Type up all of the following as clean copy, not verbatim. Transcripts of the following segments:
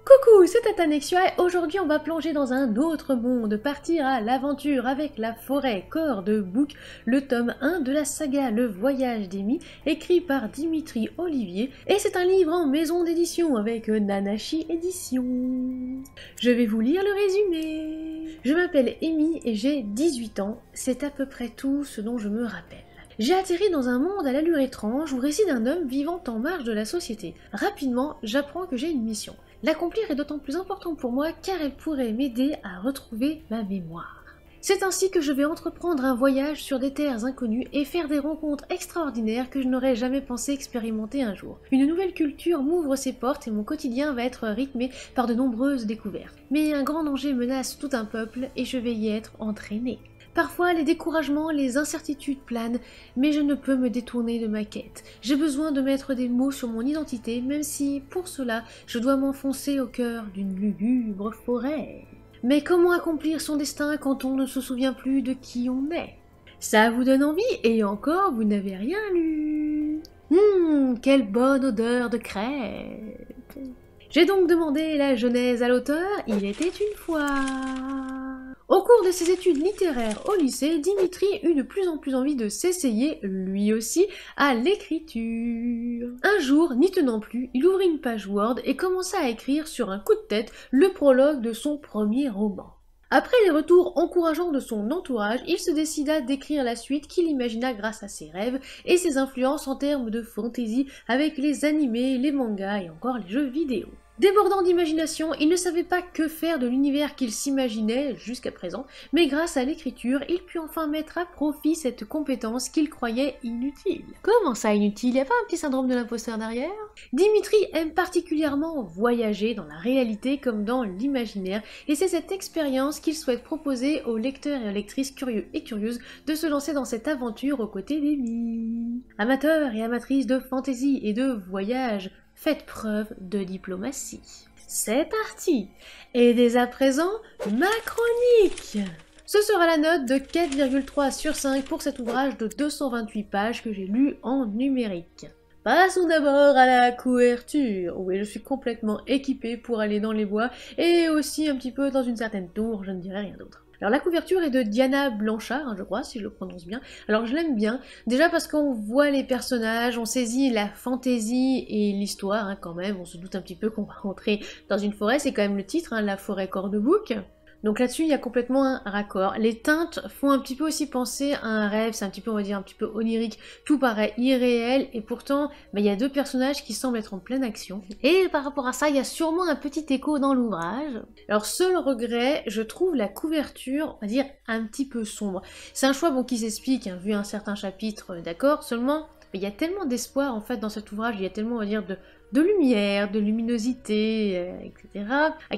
Coucou, c'est Tatanexia et aujourd'hui on va plonger dans un autre monde, partir à l'aventure avec la forêt Cordebook, le tome 1 de la saga Le Voyage d'Amy, écrit par Dimitri Olivier, et c'est un livre en maison d'édition avec Nanashi Édition. Je vais vous lire le résumé. Je m'appelle Amy et j'ai 18 ans, c'est à peu près tout ce dont je me rappelle. J'ai atterri dans un monde à l'allure étrange où réside un homme vivant en marge de la société. Rapidement, j'apprends que j'ai une mission. L'accomplir est d'autant plus important pour moi car elle pourrait m'aider à retrouver ma mémoire. C'est ainsi que je vais entreprendre un voyage sur des terres inconnues et faire des rencontres extraordinaires que je n'aurais jamais pensé expérimenter un jour. Une nouvelle culture m'ouvre ses portes et mon quotidien va être rythmé par de nombreuses découvertes. Mais un grand danger menace tout un peuple et je vais y être entraînée. Parfois, les découragements, les incertitudes planent, mais je ne peux me détourner de ma quête. J'ai besoin de mettre des mots sur mon identité, même si, pour cela, je dois m'enfoncer au cœur d'une lugubre forêt. Mais comment accomplir son destin quand on ne se souvient plus de qui on est? Ça vous donne envie, et encore, vous n'avez rien lu. Quelle bonne odeur de crêpes. J'ai donc demandé la genèse à l'auteur, il était une fois... Au cours de ses études littéraires au lycée, Dimitri eut de plus en plus envie de s'essayer, lui aussi, à l'écriture. Un jour, n'y tenant plus, il ouvrit une page Word et commença à écrire sur un coup de tête le prologue de son premier roman. Après les retours encourageants de son entourage, il se décida d'écrire la suite qu'il imagina grâce à ses rêves et ses influences en termes de fantasy avec les animés, les mangas et encore les jeux vidéo. Débordant d'imagination, il ne savait pas que faire de l'univers qu'il s'imaginait jusqu'à présent, mais grâce à l'écriture, il put enfin mettre à profit cette compétence qu'il croyait inutile. Comment ça inutile? Y a pas un petit syndrome de l'imposteur derrière? Dimitri aime particulièrement voyager dans la réalité comme dans l'imaginaire, et c'est cette expérience qu'il souhaite proposer aux lecteurs et aux lectrices curieux et curieuses de se lancer dans cette aventure aux côtés d'Amy. Amateurs et amatrices de fantasy et de voyage, faites preuve de diplomatie. C'est parti! Et dès à présent, ma chronique! Ce sera la note de 4,3 sur 5 pour cet ouvrage de 228 pages que j'ai lu en numérique. Passons d'abord à la couverture. Oui, je suis complètement équipée pour aller dans les bois et aussi un petit peu dans une certaine tour, je ne dirai rien d'autre. Alors la couverture est de Diana Blanchard, je crois, si je le prononce bien. Alors je l'aime bien, déjà parce qu'on voit les personnages, on saisit la fantaisie et l'histoire quand même, on se doute un petit peu qu'on va rentrer dans une forêt, c'est quand même le titre, la forêt Cordebook. Donc là-dessus, il y a complètement un raccord. Les teintes font un petit peu aussi penser à un rêve, c'est un petit peu, on va dire, un petit peu onirique. Tout paraît irréel et pourtant, il y a deux personnages qui semblent être en pleine action. Et par rapport à ça, il y a sûrement un petit écho dans l'ouvrage. Alors, seul regret, je trouve la couverture, on va dire, un petit peu sombre. C'est un choix qui s'explique, vu un certain chapitre, d'accord, seulement... Il y a tellement d'espoir en fait dans cet ouvrage, il y a tellement on va dire de lumière, de luminosité, etc.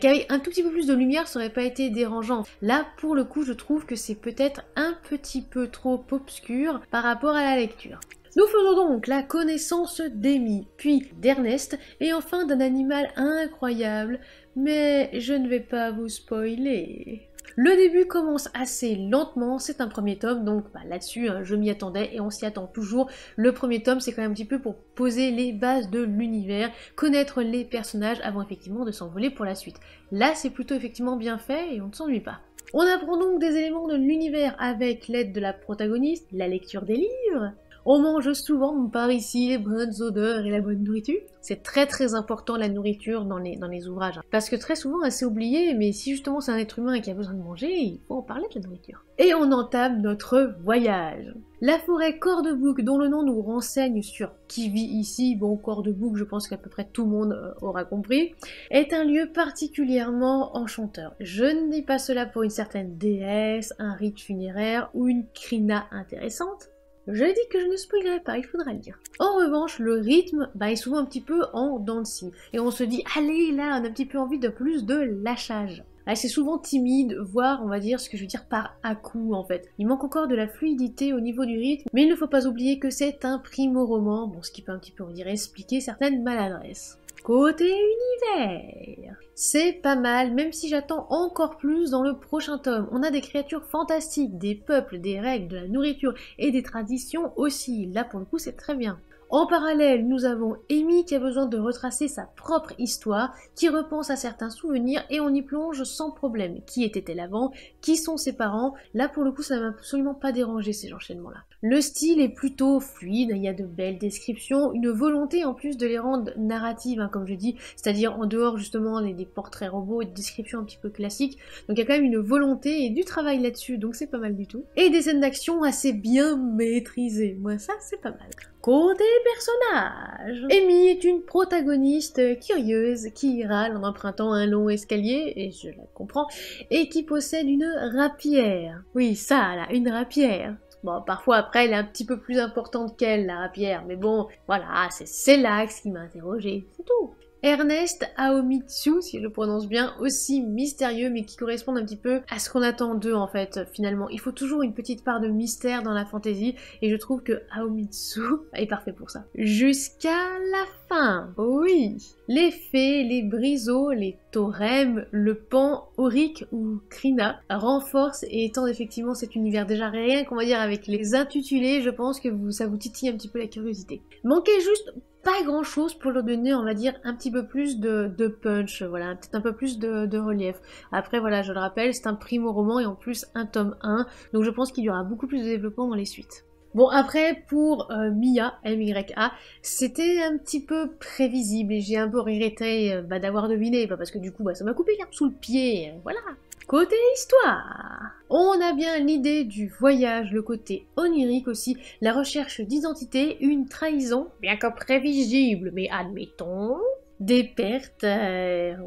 Qu'avec un tout petit peu plus de lumière, ça aurait pas été dérangeant. Là, pour le coup, je trouve que c'est peut-être un petit peu trop obscur par rapport à la lecture. Nous faisons donc la connaissance d'Amy, puis d'Ernest, et enfin d'un animal incroyable, mais je ne vais pas vous spoiler. Le début commence assez lentement, c'est un premier tome, donc là-dessus je m'y attendais et on s'y attend toujours. Le premier tome c'est quand même un petit peu pour poser les bases de l'univers, connaître les personnages avant effectivement de s'envoler pour la suite. Là c'est plutôt effectivement bien fait et on ne s'ennuie pas. On apprend donc des éléments de l'univers avec l'aide de la protagoniste, la lecture des livres. On mange souvent par ici les bonnes odeurs et la bonne nourriture. C'est très important la nourriture dans les ouvrages. Parce que très souvent, c'est oublié, mais si justement c'est un être humain qui a besoin de manger, il faut en parler de la nourriture. Et on entame notre voyage. La forêt Cordebook, dont le nom nous renseigne sur qui vit ici, Cordebook, je pense qu'à peu près tout le monde aura compris, est un lieu particulièrement enchanteur. Je ne dis pas cela pour une certaine déesse, un rite funéraire ou une krina intéressante. Je dis que je ne spoilerai pas, il faudra le dire. En revanche, le rythme est souvent un petit peu en dents de scie. Et on se dit, allez, là, on a un petit peu envie de plus de lâchage. C'est souvent timide, voire, on va dire, ce que je veux dire par à-coup, en fait. Il manque encore de la fluidité au niveau du rythme, mais il ne faut pas oublier que c'est un primo-roman, ce qui peut un petit peu, on dirait, expliquer certaines maladresses. Côté univers, c'est pas mal, même si j'attends encore plus dans le prochain tome. On a des créatures fantastiques, des peuples, des règles, de la nourriture et des traditions aussi. Là pour le coup c'est très bien. En parallèle, nous avons Amy qui a besoin de retracer sa propre histoire, qui repense à certains souvenirs et on y plonge sans problème. Qui était-elle avant? Qui sont ses parents? Là pour le coup ça m'a absolument pas dérangé ces enchaînements-là. Le style est plutôt fluide, il y a de belles descriptions, une volonté en plus de les rendre narratives, hein, comme je dis, c'est-à-dire en dehors justement des portraits robots et des descriptions un petit peu classiques. Donc il y a quand même une volonté et du travail là-dessus, donc c'est pas mal du tout. Et des scènes d'action assez bien maîtrisées, moi ça c'est pas mal. Côté personnage, Amy est une protagoniste curieuse qui râle en empruntant un long escalier, et je la comprends, et qui possède une rapière. Oui, ça là, une rapière. Bon, parfois après elle est un petit peu plus importante qu'elle, la rapière, mais bon, voilà, c'est l'axe qui m'a interrogé, c'est tout. Ernest Aomitsu, si je le prononce bien, aussi mystérieux mais qui correspond un petit peu à ce qu'on attend d'eux en fait, finalement. Il faut toujours une petite part de mystère dans la fantasy et je trouve que Aomitsu est parfait pour ça. Jusqu'à la fin, oui. Les fées, les briseaux, les taurems, le pan, Auric ou Krina renforcent et étendent effectivement cet univers. Déjà rien qu'on va dire avec les intitulés, je pense que ça vous titille un petit peu la curiosité. Manquait juste pas grand chose pour leur donner, on va dire, un petit peu plus de punch, voilà, peut-être un peu plus de relief. Après, voilà, je le rappelle, c'est un primo-roman et en plus un tome 1, donc je pense qu'il y aura beaucoup plus de développement dans les suites. Bon, après, pour Mia, M-Y-A, c'était un petit peu prévisible et j'ai un peu regretté d'avoir deviné, parce que du coup, ça m'a coupé l'herbe sous le pied, voilà. Côté histoire, on a bien l'idée du voyage, le côté onirique aussi, la recherche d'identité, une trahison, bien que prévisible, mais admettons, des pertes,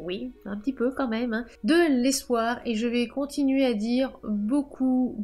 oui, un petit peu quand même, hein, de l'espoir, et je vais continuer à dire beaucoup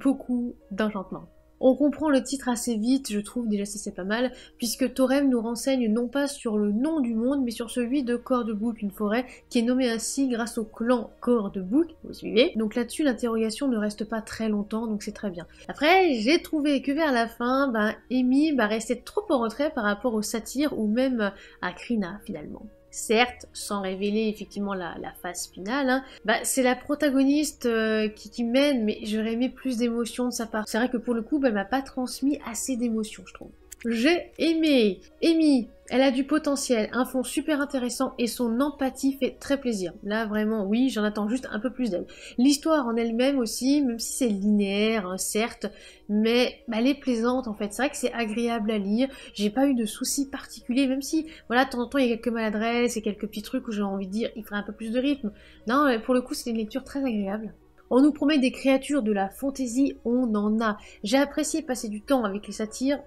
d'enchantement. On comprend le titre assez vite, je trouve déjà ça c'est pas mal, puisque Thorem nous renseigne non pas sur le nom du monde, mais sur celui de Cordebook, une forêt qui est nommée ainsi grâce au clan Cordebook, vous suivez. Donc là-dessus l'interrogation ne reste pas très longtemps, donc c'est très bien. Après, j'ai trouvé que vers la fin, Amy restait trop en retrait par rapport aux satyres ou même à Krina finalement. Certes, sans révéler effectivement la phase finale, hein, c'est la protagoniste qui mène, mais j'aurais aimé plus d'émotions de sa part. C'est vrai que pour le coup, elle m'a pas transmis assez d'émotions, je trouve. J'ai aimé Amy, elle a du potentiel, un fond super intéressant et son empathie fait très plaisir. Là vraiment oui, j'en attends juste un peu plus d'elle. L'histoire en elle-même aussi, même si c'est linéaire, hein, certes, mais elle est plaisante en fait. C'est vrai que c'est agréable à lire, j'ai pas eu de soucis particuliers, même si voilà, de temps en temps il y a quelques maladresses et quelques petits trucs où j'ai envie de dire il ferait un peu plus de rythme. Non, pour le coup c'est une lecture très agréable. On nous promet des créatures de la fantaisie, on en a. J'ai apprécié passer du temps avec les satyres,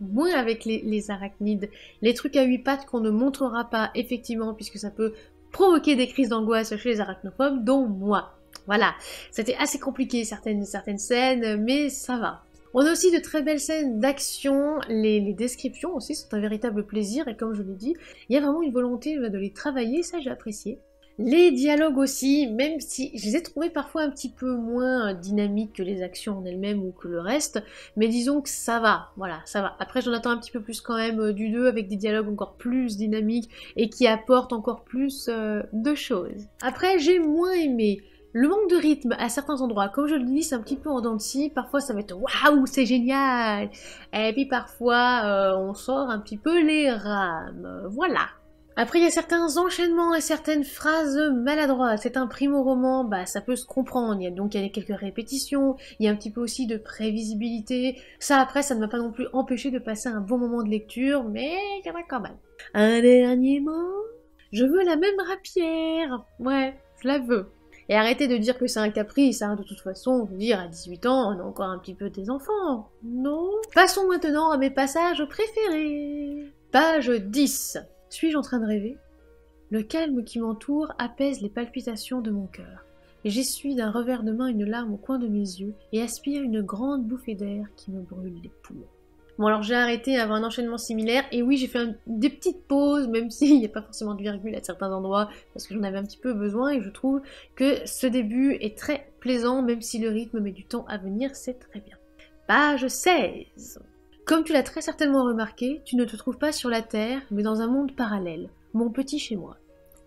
moins avec les arachnides, les trucs à 8 pattes qu'on ne montrera pas effectivement puisque ça peut provoquer des crises d'angoisse chez les arachnophobes, dont moi. Voilà, c'était assez compliqué certaines scènes, mais ça va. On a aussi de très belles scènes d'action, les descriptions aussi sont un véritable plaisir et comme je l'ai dit, il y a vraiment une volonté de les travailler, ça j'ai apprécié. Les dialogues aussi, même si je les ai trouvés parfois un petit peu moins dynamiques que les actions en elles-mêmes ou que le reste, mais disons que ça va, voilà, ça va. Après j'en attends un petit peu plus quand même du 2 avec des dialogues encore plus dynamiques et qui apportent encore plus de choses. Après j'ai moins aimé le manque de rythme à certains endroits, comme je le dis, c'est un petit peu en dents de scie, parfois ça va être waouh, c'est génial, et puis parfois on sort un petit peu les rames, voilà. Après, il y a certains enchaînements et certaines phrases maladroites. C'est un primo-roman, ça peut se comprendre. Il y a quelques répétitions, il y a un petit peu aussi de prévisibilité. Ça, après, ça ne m'a pas non plus empêché de passer un bon moment de lecture, mais il y en a quand même. Un dernier mot? Je veux la même rapière. Ouais, je la veux. Et arrêtez de dire que c'est un caprice, hein. De toute façon, je veux dire, à 18 ans, on a encore un petit peu des enfants, non? Passons maintenant à mes passages préférés. Page 10. Suis-je en train de rêver? Le calme qui m'entoure apaise les palpitations de mon cœur. J'essuie d'un revers de main une larme au coin de mes yeux et aspire une grande bouffée d'air qui me brûle les poumons. Bon alors j'ai arrêté avant un enchaînement similaire et oui j'ai fait des petites pauses même s'il n'y a pas forcément de virgule à certains endroits parce que j'en avais un petit peu besoin et je trouve que ce début est très plaisant même si le rythme met du temps à venir, c'est très bien. Page 16. Comme tu l'as très certainement remarqué, tu ne te trouves pas sur la Terre, mais dans un monde parallèle. mon petit chez moi.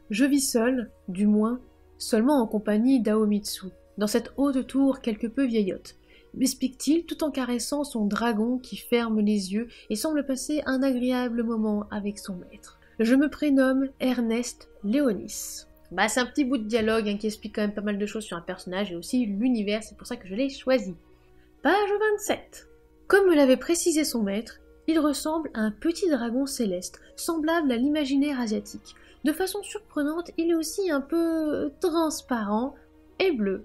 Je vis seul, du moins, seulement en compagnie d'Aomitsu, dans cette haute tour quelque peu vieillotte, m'explique-t-il tout en caressant son dragon qui ferme les yeux et semble passer un agréable moment avec son maître. Je me prénomme Ernest Léonis. Bah, c'est un petit bout de dialogue qui explique quand même pas mal de choses sur un personnage et aussi l'univers, c'est pour ça que je l'ai choisi. Page 27. Comme me l'avait précisé son maître, il ressemble à un petit dragon céleste, semblable à l'imaginaire asiatique. De façon surprenante, il est aussi un peu transparent et bleu.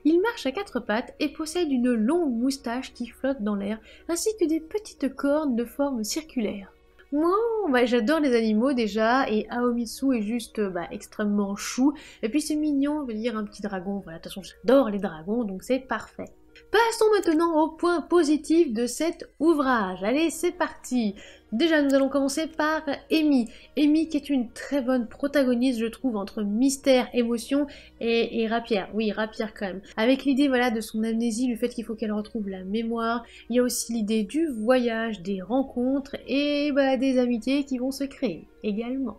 Il marche à quatre pattes et possède une longue moustache qui flotte dans l'air, ainsi que des petites cornes de forme circulaire. Moi, j'adore les animaux déjà, et Aomitsu est juste extrêmement chou, et puis c'est mignon, on veut dire un petit dragon, voilà, de toute façon j'adore les dragons, donc c'est parfait. Passons maintenant au point positif de cet ouvrage. Allez, c'est parti. Déjà, nous allons commencer par Amy. Amy qui est une très bonne protagoniste, je trouve, entre mystère, émotion et rapière. Oui, rapière quand même. Avec l'idée, voilà, de son amnésie, le fait qu'il faut qu'elle retrouve la mémoire. Il y a aussi l'idée du voyage, des rencontres et des amitiés qui vont se créer également.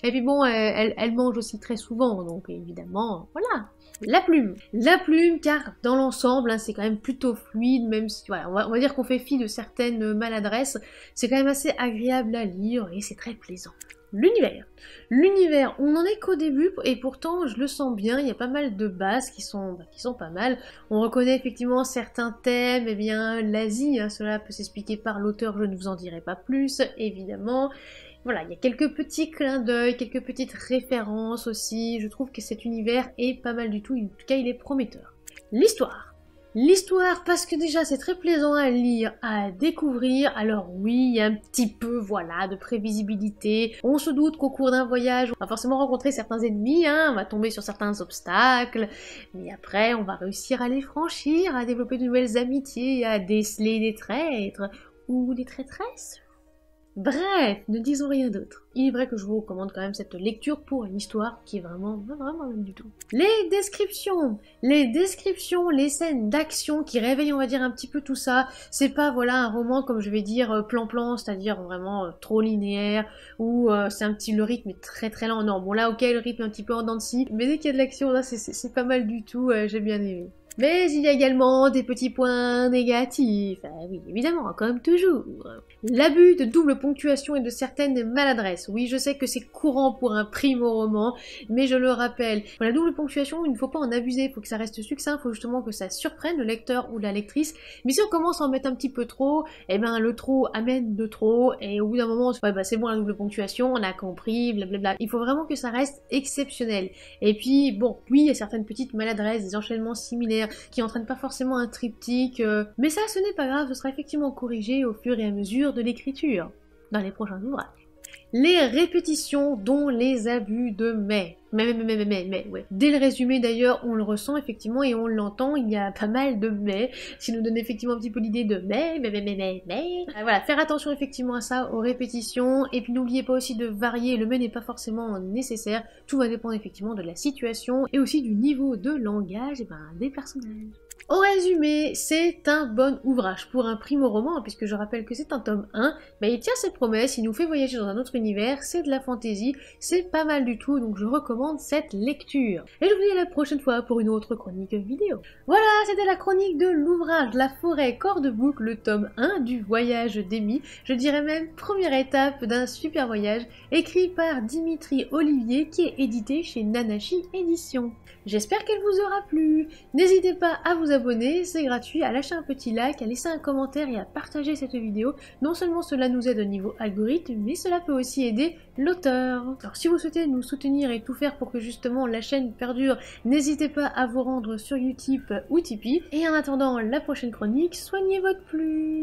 Et puis bon, elle mange aussi très souvent, donc évidemment, voilà. La plume, car dans l'ensemble, c'est quand même plutôt fluide, même si, voilà, on va dire qu'on fait fi de certaines maladresses, c'est quand même assez agréable à lire et c'est très plaisant. L'univers, on n'en est qu'au début et pourtant je le sens bien, il y a pas mal de bases qui sont pas mal. On reconnaît effectivement certains thèmes, eh bien l'Asie, cela peut s'expliquer par l'auteur, je ne vous en dirai pas plus, évidemment. Voilà, il y a quelques petits clins d'œil, quelques petites références aussi, je trouve que cet univers est pas mal du tout, en tout cas il est prometteur. L'histoire, parce que déjà c'est très plaisant à lire, à découvrir, alors oui, il y a un petit peu, voilà, de prévisibilité. On se doute qu'au cours d'un voyage, on va forcément rencontrer certains ennemis, on va tomber sur certains obstacles, mais après on va réussir à les franchir, à développer de nouvelles amitiés, à déceler des traîtres, ou des traîtresses. Bref, ne disons rien d'autre. Il est vrai que je vous recommande quand même cette lecture pour une histoire qui est vraiment même du tout. Les descriptions, les scènes d'action qui réveillent, on va dire, un petit peu tout ça. C'est pas, voilà, un roman, comme je vais dire, plan-plan, c'est-à-dire vraiment trop linéaire, où le rythme est très très lent. Non, bon là, ok, le rythme est un petit peu en dents de scie, mais dès qu'il y a de l'action, là, c'est pas mal du tout, j'ai bien aimé. Mais il y a également des petits points négatifs, oui évidemment, comme toujours. L'abus de double ponctuation et de certaines maladresses. Oui, je sais que c'est courant pour un primo-roman, mais je le rappelle. Pour la double ponctuation, il ne faut pas en abuser, il faut que ça reste succinct, il faut justement que ça surprenne le lecteur ou la lectrice. Mais si on commence à en mettre un petit peu trop, eh ben le trop amène de trop, et au bout d'un moment, c'est bon la double ponctuation, on a compris, blablabla. Il faut vraiment que ça reste exceptionnel. Et puis, bon, oui, il y a certaines petites maladresses, des enchaînements similaires, qui n'entraîne pas forcément un triptyque, mais ça ce n'est pas grave, ce sera effectivement corrigé au fur et à mesure de l'écriture, dans les prochains ouvrages. Les répétitions, dont les abus de mais. Ouais. Dès le résumé d'ailleurs, on le ressent effectivement et on l'entend, il y a pas mal de mais, ce qui nous donne effectivement un petit peu l'idée de mais. Voilà, faire attention effectivement à ça, aux répétitions, et puis n'oubliez pas aussi de varier, le mais n'est pas forcément nécessaire, tout va dépendre effectivement de la situation et aussi du niveau de langage des personnages. Au résumé, c'est un bon ouvrage pour un primo-roman, puisque je rappelle que c'est un tome 1, mais il tient ses promesses, il nous fait voyager dans un autre univers, c'est de la fantaisie, c'est pas mal du tout, donc je recommande cette lecture. Et je vous dis à la prochaine fois pour une autre chronique vidéo. Voilà, c'était la chronique de l'ouvrage La forêt Cordebook, le tome 1 du voyage d'Amy, je dirais même première étape d'un super voyage, écrit par Dimitri Olivier, qui est édité chez Nanashi Éditions. J'espère qu'elle vous aura plu. N'hésitez pas à vous abonner, c'est gratuit, à lâcher un petit like, à laisser un commentaire et à partager cette vidéo. Non seulement cela nous aide au niveau algorithme, mais cela peut aussi aider l'auteur. Alors si vous souhaitez nous soutenir et tout faire pour que justement la chaîne perdure, n'hésitez pas à vous rendre sur Utip ou Tipeee. Et en attendant la prochaine chronique, soignez votre plume.